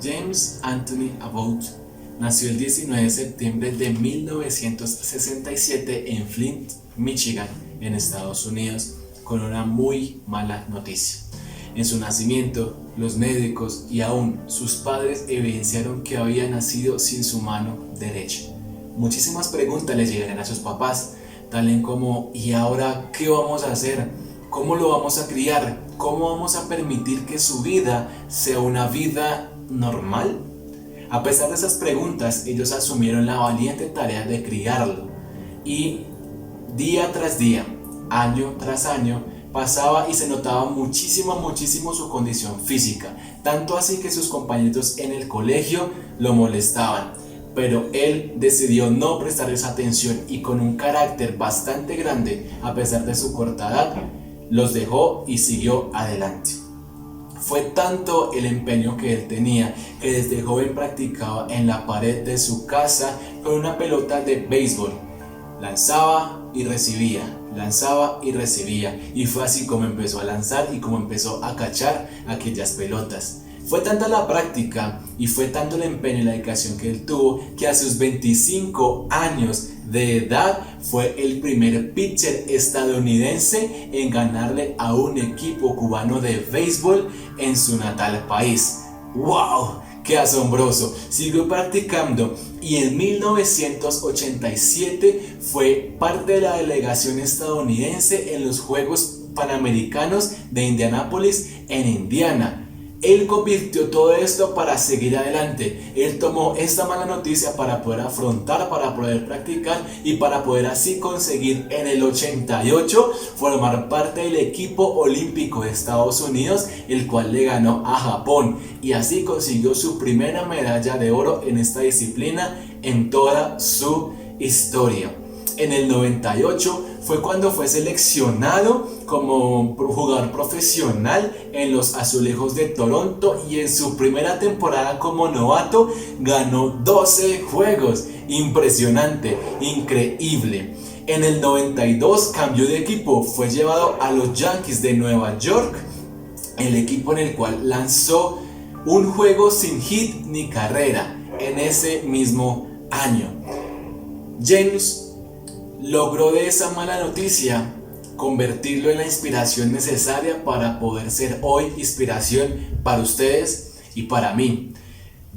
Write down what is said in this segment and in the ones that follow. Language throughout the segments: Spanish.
James Anthony Abbott nació el 19 de septiembre de 1967 en Flint, Michigan, en Estados Unidos, con una muy mala noticia. En su nacimiento, los médicos y aún sus padres evidenciaron que había nacido sin su mano derecha. Muchísimas preguntas le llegaron a sus papás, tales como ¿y ahora qué vamos a hacer? ¿Cómo lo vamos a criar? ¿Cómo vamos a permitir que su vida sea una vida normal? A pesar de esas preguntas, ellos asumieron la valiente tarea de criarlo y día tras día, año tras año, pasaba y se notaba muchísimo su condición física, tanto así que sus compañeros en el colegio lo molestaban, pero él decidió no prestarles atención y con un carácter bastante grande, a pesar de su corta edad, los dejó y siguió adelante. Fue tanto el empeño que él tenía que desde joven practicaba en la pared de su casa con una pelota de béisbol. Lanzaba y recibía, y fue así como empezó a lanzar y como empezó a cachar aquellas pelotas. Fue tanta la práctica y fue tanto el empeño y la dedicación que él tuvo que a sus 25 años de edad fue el primer pitcher estadounidense en ganarle a un equipo cubano de béisbol en su natal país. ¡Wow! ¡Qué asombroso! Siguió practicando y en 1987 fue parte de la delegación estadounidense en los Juegos Panamericanos de Indianápolis en Indiana. Él convirtió todo esto para seguir adelante. Él tomó esta mala noticia para poder afrontar, para poder practicar y para poder así conseguir en el 88 formar parte del equipo olímpico de Estados Unidos, el cual le ganó a Japón y así consiguió su primera medalla de oro en esta disciplina en toda su historia. En el 98 fue cuando fue seleccionado como jugador profesional en los Azulejos de Toronto y en su primera temporada como novato ganó 12 juegos. Impresionante, increíble. En el 92 cambió de equipo, fue llevado a los Yankees de Nueva York, el equipo en el cual lanzó un juego sin hit ni carrera en ese mismo año. James logró de esa mala noticia convertirlo en la inspiración necesaria para poder ser hoy inspiración para ustedes y para mí.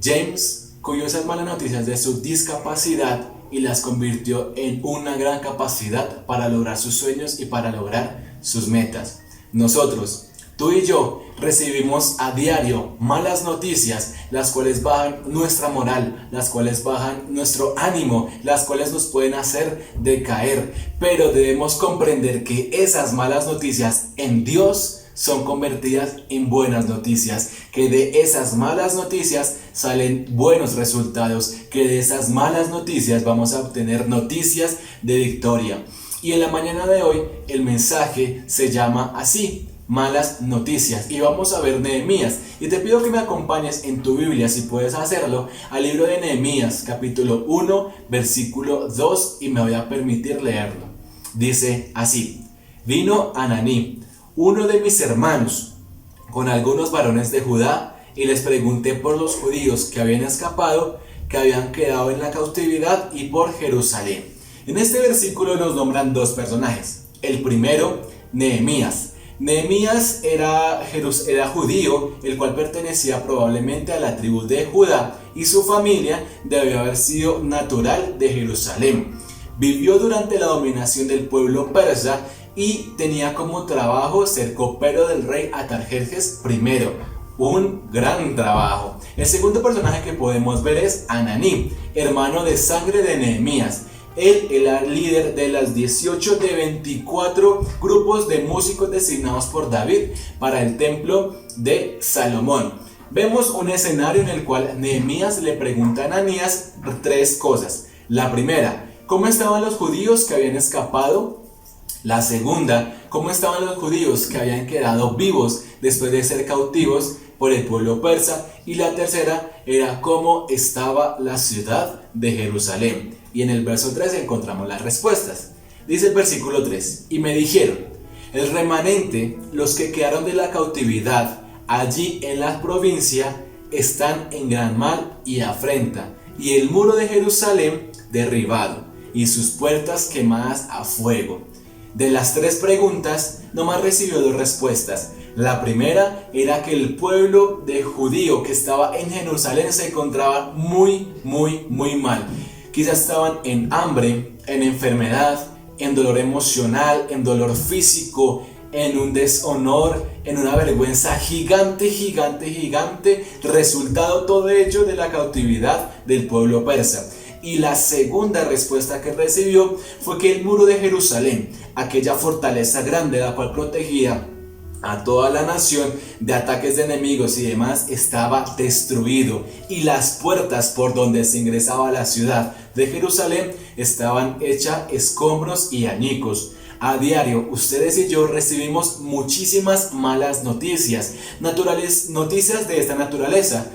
James cogió esas malas noticias de su discapacidad y las convirtió en una gran capacidad para lograr sus sueños y para lograr sus metas. Nosotros, tú y yo, recibimos a diario malas noticias, las cuales bajan nuestra moral, las cuales bajan nuestro ánimo, las cuales nos pueden hacer decaer, pero debemos comprender que esas malas noticias en Dios son convertidas en buenas noticias, que de esas malas noticias salen buenos resultados, que de esas malas noticias vamos a obtener noticias de victoria. Y en la mañana de hoy el mensaje se llama así: malas noticias, y vamos a ver Nehemías, y te pido que me acompañes en tu Biblia, si puedes hacerlo, al libro de Nehemías capítulo 1 versículo 2, y me voy a permitir leerlo. Dice así: vino Ananí, uno de mis hermanos, con algunos varones de Judá, y les pregunté por los judíos que habían escapado, que habían quedado en la cautividad, y por Jerusalén. En este versículo nos nombran dos personajes. El primero, Nehemías. Nehemías era judío, el cual pertenecía probablemente a la tribu de Judá, y su familia debe haber sido natural de Jerusalén. Vivió durante la dominación del pueblo persa y tenía como trabajo ser copero del rey Artajerjes I. Un gran trabajo. El segundo personaje que podemos ver es Ananí, hermano de sangre de Nehemías. Él era líder de las 18 de 24 grupos de músicos designados por David para el templo de Salomón. Vemos un escenario en el cual Nehemías le pregunta a Ananías tres cosas. La primera, ¿cómo estaban los judíos que habían escapado? La segunda, ¿cómo estaban los judíos que habían quedado vivos después de ser cautivos por el pueblo persa? Y la tercera era cómo estaba la ciudad de Jerusalén. Y en el verso 3 encontramos las respuestas. Dice el versículo 3: y me dijeron: El remanente, los que quedaron de la cautividad allí en la provincia, están en gran mal y afrenta, y el muro de Jerusalén derribado, y sus puertas quemadas a fuego. De las 3 preguntas, nomás recibió 2 respuestas. La primera era que el pueblo de judío que estaba en Jerusalén se encontraba muy mal. Quizás estaban en hambre, en enfermedad, en dolor emocional, en dolor físico, en un deshonor, en una vergüenza gigante, resultado todo ello de la cautividad del pueblo persa. Y la segunda respuesta que recibió fue que el muro de Jerusalén, aquella fortaleza grande la cual protegía a toda la nación de ataques de enemigos y demás, estaba destruido, y las puertas por donde se ingresaba a la ciudad de Jerusalén estaban hechas escombros y añicos. A diario, ustedes y yo recibimos muchísimas malas noticias, noticias de esta naturaleza: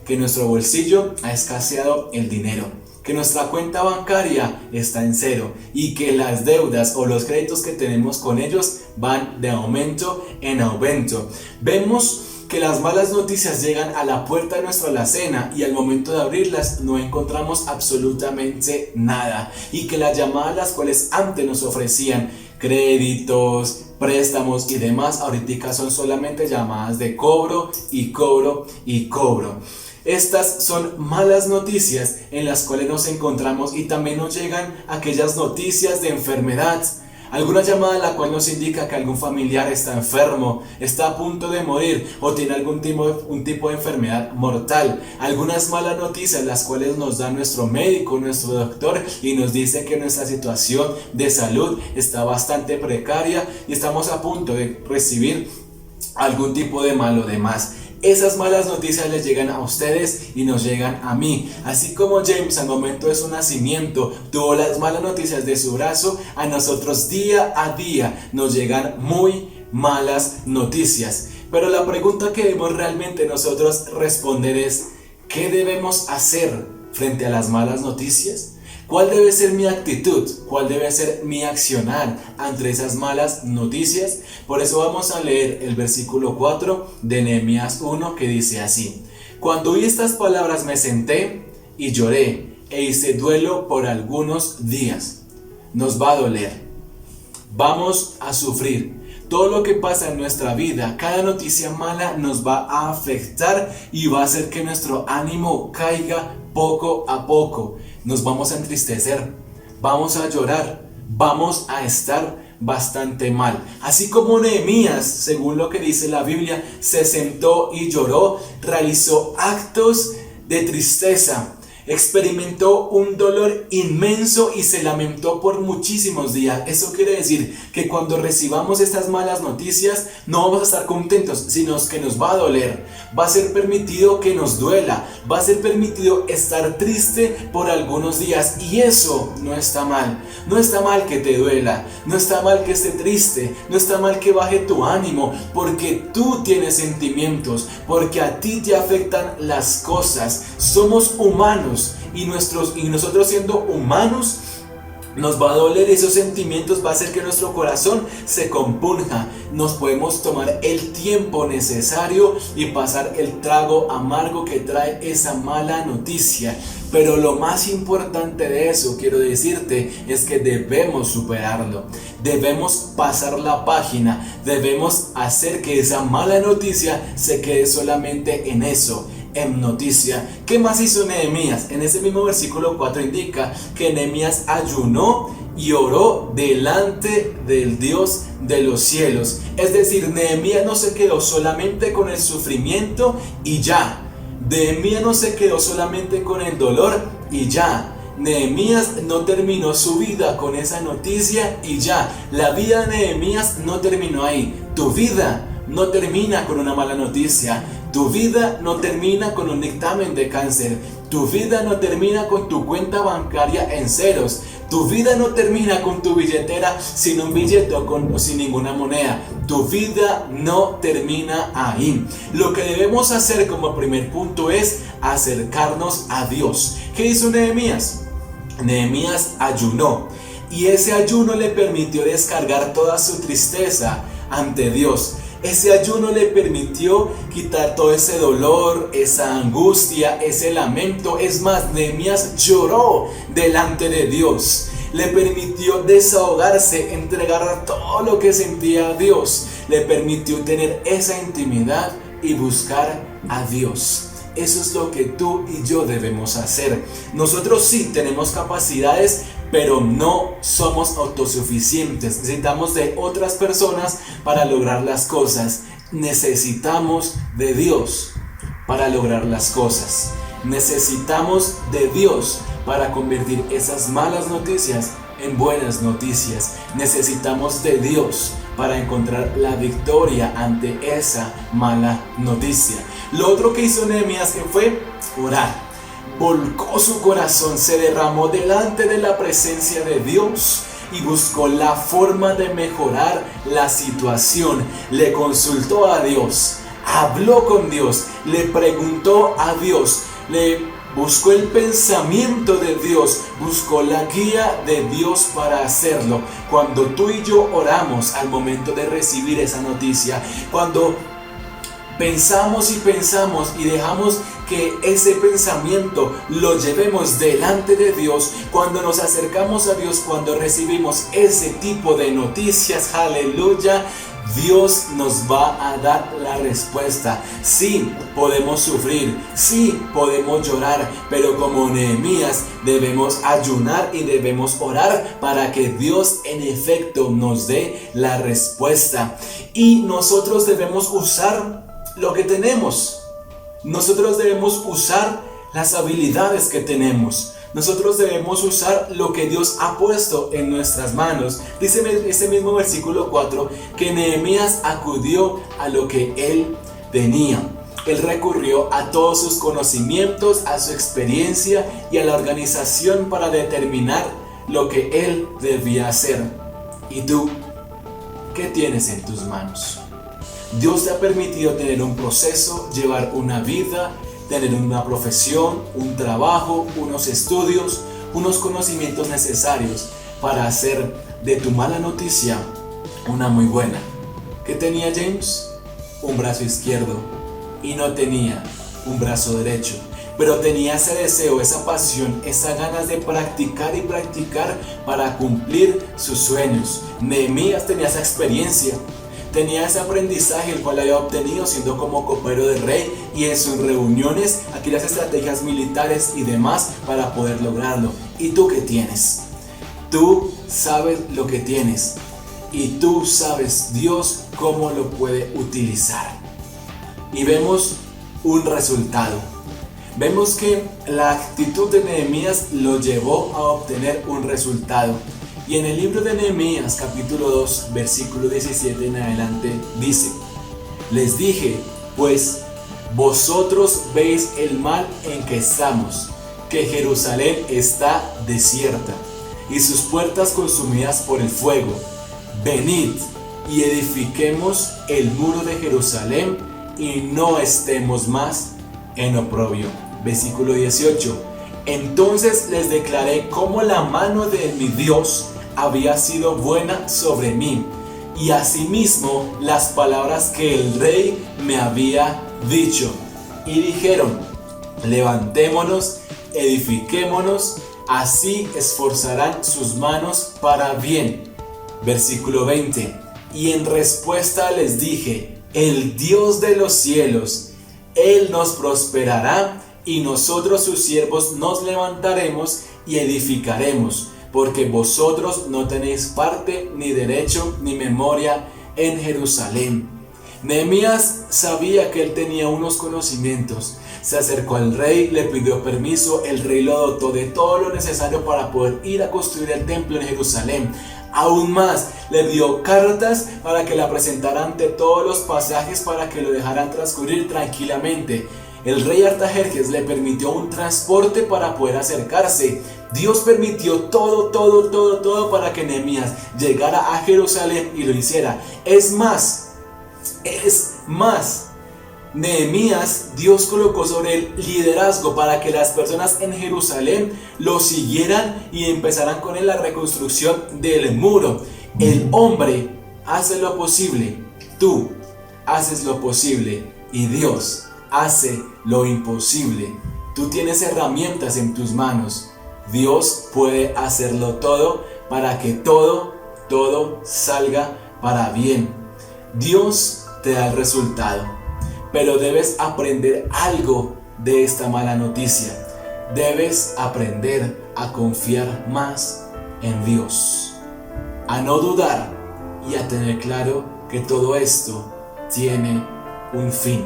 que en nuestro bolsillo ha escaseado el dinero, que nuestra cuenta bancaria está en cero y que las deudas o los créditos que tenemos con ellos van de aumento en aumento. Vemos que las malas noticias llegan a la puerta de nuestra alacena y al momento de abrirlas no encontramos absolutamente nada, y que las llamadas las cuales antes nos ofrecían créditos, préstamos y demás, ahorita son solamente llamadas de cobro y cobro y cobro. Estas son malas noticias en las cuales nos encontramos, y también nos llegan aquellas noticias de enfermedad. Alguna llamada la cual nos indica que algún familiar está enfermo, está a punto de morir o tiene un tipo de enfermedad mortal. Algunas malas noticias las cuales nos da nuestro médico, nuestro doctor, y nos dice que nuestra situación de salud está bastante precaria y estamos a punto de recibir algún tipo de mal o demás. Esas malas noticias les llegan a ustedes y nos llegan a mí. Así como James al momento de su nacimiento tuvo las malas noticias de su brazo, a nosotros día a día nos llegan muy malas noticias. Pero la pregunta que debemos realmente nosotros responder es: ¿qué debemos hacer frente a las malas noticias? ¿Cuál debe ser mi actitud? ¿Cuál debe ser mi accionar ante esas malas noticias? Por eso vamos a leer el versículo 4 de Nehemías 1, que dice así: Cuando oí estas palabras me senté y lloré e hice duelo por algunos días. Nos va a doler, vamos a sufrir. Todo lo que pasa en nuestra vida, cada noticia mala nos va a afectar y va a hacer que nuestro ánimo caiga poco a poco. Nos vamos a entristecer, vamos a llorar, vamos a estar bastante mal. Así como Nehemías, según lo que dice la Biblia, se sentó y lloró, realizó actos de tristeza, experimentó un dolor inmenso y se lamentó por muchísimos días. Eso quiere decir que cuando recibamos estas malas noticias no vamos a estar contentos, sino que nos va a doler. Va a ser permitido que nos duela, va a ser permitido estar triste por algunos días, y eso no está mal. No está mal que te duela, no está mal que esté triste, no está mal que baje tu ánimo, porque tú tienes sentimientos, porque a ti te afectan las cosas. Somos humanos y nosotros siendo humanos nos va a doler esos sentimientos, va a hacer que nuestro corazón se compunja. Nos podemos tomar el tiempo necesario y pasar el trago amargo que trae esa mala noticia. Pero lo más importante de eso, quiero decirte, es que debemos superarlo. Debemos pasar la página. Debemos hacer que esa mala noticia se quede solamente en eso, en noticia. ¿Qué más hizo Nehemías? En ese mismo versículo 4 indica que Nehemías ayunó y oró delante del Dios de los cielos. Es decir, Nehemías no se quedó solamente con el sufrimiento y ya. Nehemías no se quedó solamente con el dolor y ya. Nehemías no terminó su vida con esa noticia y ya. La vida de Nehemías no terminó ahí. Tu vida no termina con una mala noticia. Tu vida no termina con un dictamen de cáncer. Tu vida no termina con tu cuenta bancaria en ceros. Tu vida no termina con tu billetera sin un billete o sin ninguna moneda. Tu vida no termina ahí. Lo que debemos hacer como primer punto es acercarnos a Dios. ¿Qué hizo Nehemías? Nehemías ayunó. Y ese ayuno le permitió descargar toda su tristeza ante Dios. Ese ayuno le permitió quitar todo ese dolor, esa angustia, ese lamento. Es más, Nehemías lloró delante de Dios. Le permitió desahogarse, entregar todo lo que sentía a Dios. Le permitió tener esa intimidad y buscar a Dios. Eso es lo que tú y yo debemos hacer. Nosotros sí tenemos capacidades, pero no somos autosuficientes. Necesitamos de otras personas para lograr las cosas. Necesitamos de Dios para lograr las cosas. Necesitamos de Dios para convertir esas malas noticias en buenas noticias. Necesitamos de Dios para encontrar la victoria ante esa mala noticia. Lo otro que hizo Nehemías fue orar. Volcó su corazón, se derramó delante de la presencia de Dios y buscó la forma de mejorar la situación. Le consultó a Dios, habló con Dios, le preguntó a Dios, le buscó el pensamiento de Dios, buscó la guía de Dios para hacerlo. Cuando tú y yo oramos al momento de recibir esa noticia, cuando pensamos y dejamos que ese pensamiento lo llevemos delante de Dios, cuando nos acercamos a Dios, cuando recibimos ese tipo de noticias, aleluya, Dios nos va a dar la respuesta. Sí, podemos sufrir, sí, podemos llorar, pero como Nehemías debemos ayunar y debemos orar para que Dios en efecto nos dé la respuesta. Y nosotros debemos usar lo que tenemos. Nosotros debemos usar las habilidades que tenemos. Nosotros debemos usar lo que Dios ha puesto en nuestras manos. Dice ese mismo versículo 4 que Nehemías acudió a lo que él tenía. Él recurrió a todos sus conocimientos, a su experiencia y a la organización para determinar lo que él debía hacer. ¿Y tú? ¿Qué tienes en tus manos? Dios te ha permitido tener un proceso, llevar una vida, tener una profesión, un trabajo, unos estudios, unos conocimientos necesarios para hacer de tu mala noticia una muy buena. ¿Qué tenía James? Un brazo izquierdo y no tenía un brazo derecho, pero tenía ese deseo, esa pasión, esas ganas de practicar y practicar para cumplir sus sueños. Nehemías tenía esa experiencia. Tenía ese aprendizaje el cual había obtenido siendo como copero del rey y en sus reuniones, aquí las estrategias militares y demás para poder lograrlo. ¿Y tú qué tienes? Tú sabes lo que tienes y tú sabes Dios cómo lo puede utilizar. Y vemos un resultado. Vemos que la actitud de Nehemías lo llevó a obtener un resultado. Y en el libro de Nehemías, capítulo 2, versículo 17 en adelante, dice: les dije, pues, vosotros veis el mal en que estamos, que Jerusalén está desierta, y sus puertas consumidas por el fuego. Venid y edifiquemos el muro de Jerusalén, y no estemos más en oprobio. Versículo 18. Entonces les declaré cómo la mano de mi Dios había sido buena sobre mí, y asimismo las palabras que el rey me había dicho. Y dijeron: levantémonos, edifiquémonos, así esforzarán sus manos para bien. Versículo 20. Y en respuesta les dije: el Dios de los cielos, Él nos prosperará, y nosotros sus siervos nos levantaremos y edificaremos, porque vosotros no tenéis parte, ni derecho, ni memoria en Jerusalén. Nehemías sabía que él tenía unos conocimientos. Se acercó al rey, le pidió permiso, el rey lo dotó de todo lo necesario para poder ir a construir el templo en Jerusalén. Aún más, le dio cartas para que la presentara ante todos los pasajes para que lo dejaran transcurrir tranquilamente. El rey Artajerjes le permitió un transporte para poder acercarse. Dios permitió todo para que Nehemías llegara a Jerusalén y lo hiciera. Es más, Nehemías, Dios colocó sobre él liderazgo para que las personas en Jerusalén lo siguieran y empezaran con él la reconstrucción del muro. El hombre hace lo posible, tú haces lo posible y Dios hace lo imposible. Tú tienes herramientas en tus manos. Dios puede hacerlo todo para que todo salga para bien. Dios te da el resultado, pero debes aprender algo de esta mala noticia. Debes aprender a confiar más en Dios, a no dudar y a tener claro que todo esto tiene un fin.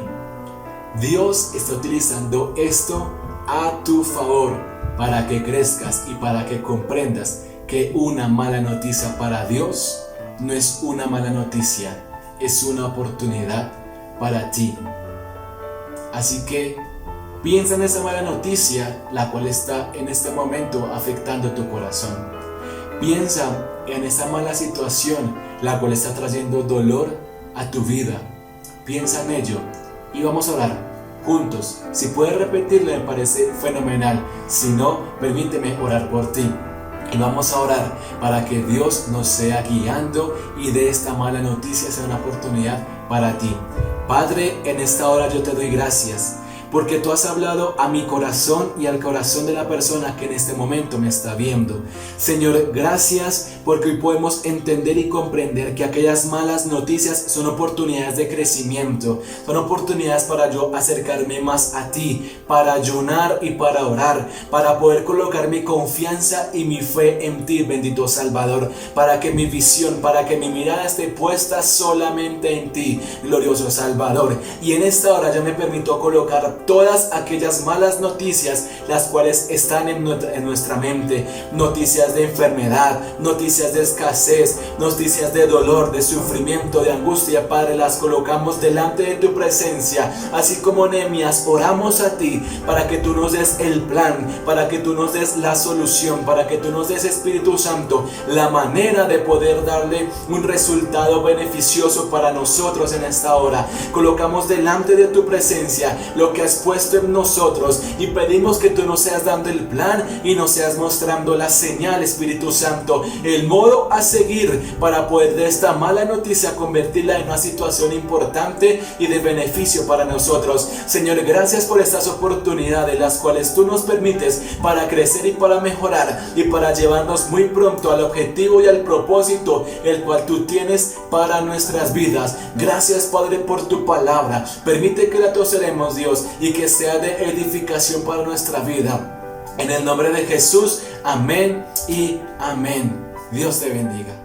Dios está utilizando esto a tu favor para que crezcas y para que comprendas que una mala noticia para Dios no es una mala noticia, es una oportunidad para ti. Así que piensa en esa mala noticia, la cual está en este momento afectando tu corazón. Piensa en esa mala situación, la cual está trayendo dolor a tu vida. Piensa en ello y vamos a orar juntos. Si puedes repetirlo me parece fenomenal. Si no, permíteme orar por ti. Y vamos a orar para que Dios nos sea guiando y de esta mala noticia sea una oportunidad para ti. Padre, en esta hora yo te doy gracias porque tú has hablado a mi corazón y al corazón de la persona que en este momento me está viendo. Señor, gracias porque hoy podemos entender y comprender que aquellas malas noticias son oportunidades de crecimiento, son oportunidades para yo acercarme más a ti, para ayunar y para orar, para poder colocar mi confianza y mi fe en ti, bendito Salvador, para que mi visión, para que mi mirada esté puesta solamente en ti, glorioso Salvador. Y en esta hora yo me permito colocar todas aquellas malas noticias las cuales están en nuestra mente, noticias de enfermedad, noticias de escasez, noticias de dolor, de sufrimiento, de angustia. Padre, las colocamos delante de tu presencia, así como Nehemías oramos a ti para que tú nos des el plan, para que tú nos des la solución, para que tú nos des, Espíritu Santo, la manera de poder darle un resultado beneficioso para nosotros en esta hora. Colocamos delante de tu presencia lo que has puesto en nosotros y pedimos que tú nos seas dando el plan y nos seas mostrando la señal, Espíritu Santo, el modo a seguir para poder de esta mala noticia convertirla en una situación importante y de beneficio para nosotros. Señor, gracias por estas oportunidades las cuales tú nos permites para crecer y para mejorar y para llevarnos muy pronto al objetivo y al propósito el cual tú tienes para nuestras vidas. Gracias, Padre, por tu palabra. Permite que la toseremos, Dios, y que sea de edificación para nuestra vida. En el nombre de Jesús, amén y amén. Dios te bendiga.